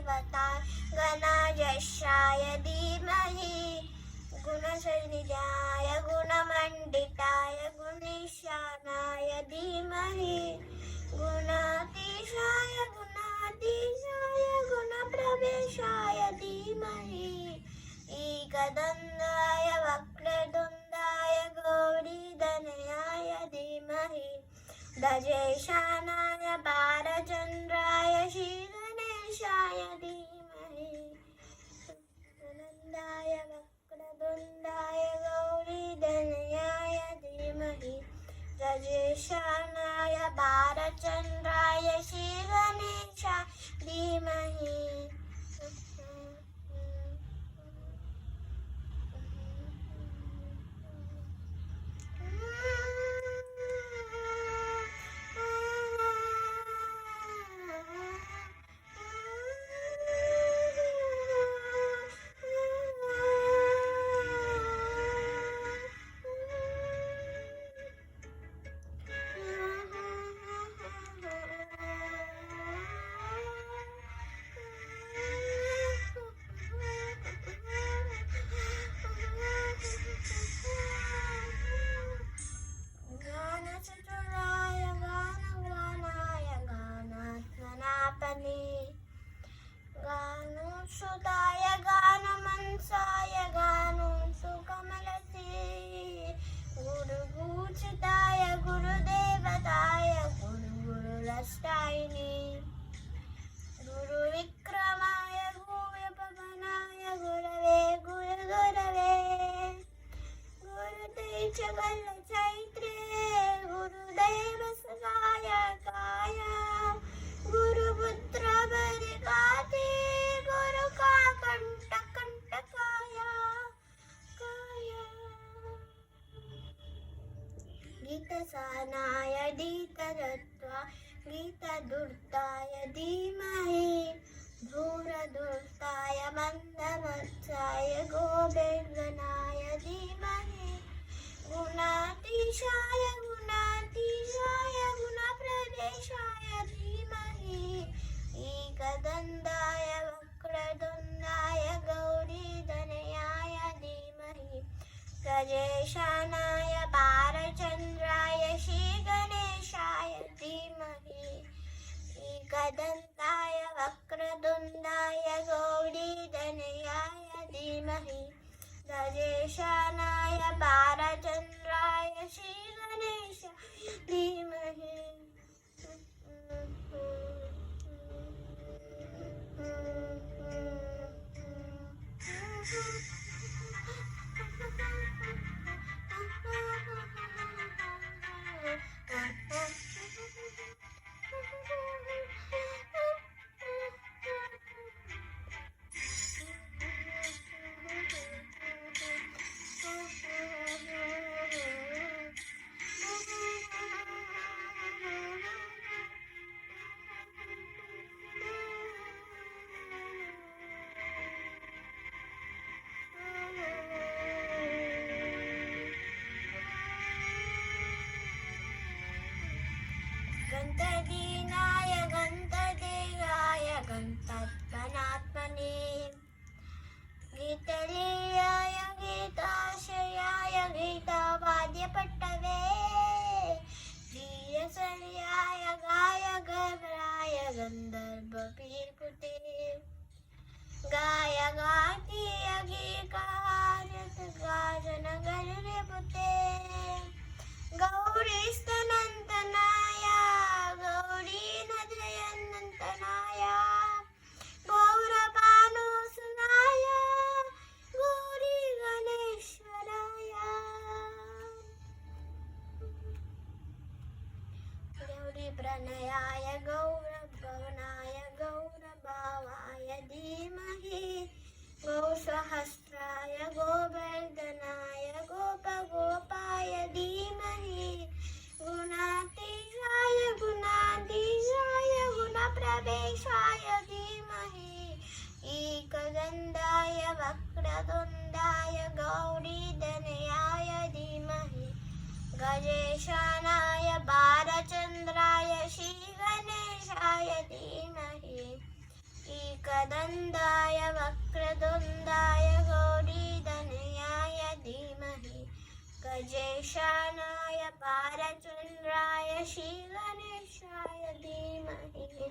गुरुदेवताय गणाध्यक्षाय धीमहि गुणसंनिधाय गुणमण्डिताय गुणीशानाय धीमहि गुणातीशाय गुणप्रवेशाय धीमहि एकदन्ताय वक्रतुण्डाय गौरीधनयाय धीमहि गजेशानाय बालचन्द्राय श्रीगणेशाय धीमहि आनन्दाय वक्रतुण्डाय गौरीधनयाय धीमहि गजेशानाय बालचन्द्राय श्रीगणेशाय धीमहि गानोत्सुताय गानमनसाय गानोत्सुकमलसे गुरुपूजिताय गुरुदेवताय गुरुरष्टायिने गुरुविक्रमाय गुरुपवनाय गुरवे गुरुगुरवे गुरुतेजगलचैत्रे गुरुदेव सहायकाय गुरुपुत्र बलिकाते गुरुकाकण्टकण्टकाय गीतसानाय गीतदत्त्वा गीतदूर्ताय धीमहि धूरधूर्ताय मन्दमत्साय गोवेङ्गनाय धीमहि गुणातीशाय गुणप्रवेशाय धीमहि एकदन्ताय वक्रतुण्डाय गौरीधनयाय धीमहि गजेशानाय बालचन्द्राय श्रीगणेशाय धीमहि एकदन्ताय वक्रतुण्डाय गौरीधनयाय धीमहि गजेशानाय बालचन्द्राय श्रीगणेशाय धीमहि गन्तदीनाय गन्तदेहाय गन्तत्मनात्मने गीतलीयाय गीताशयाय गीतावाद्यपट्टवे गीयसर्याय गायगभराय गन्धर्वपीर्पुते गायगातीय गीकार्यगाजनगर्भपुते गौरीस्तनन्तनाय गौरीनदयनन्तनाय गौरभानुसुनाय गौरीगणेश्वराय गौरीप्रणयाय गौरभवनाय गौरभावाय धीमहि गौसहस्राय गोवर्धनाय गोपगोपाय धीमहि गुणातीशाय गुणप्रवेशाय धीमहि एकदन्ताय वक्रतुण्डाय गौरीधनयाय धीमहि गजेशानाय बालचन्द्राय श्रीगणेशाय धीमहि एकदन्ताय राजेशानाय पारचन्द्राय श्रीगणेशाय धीमहि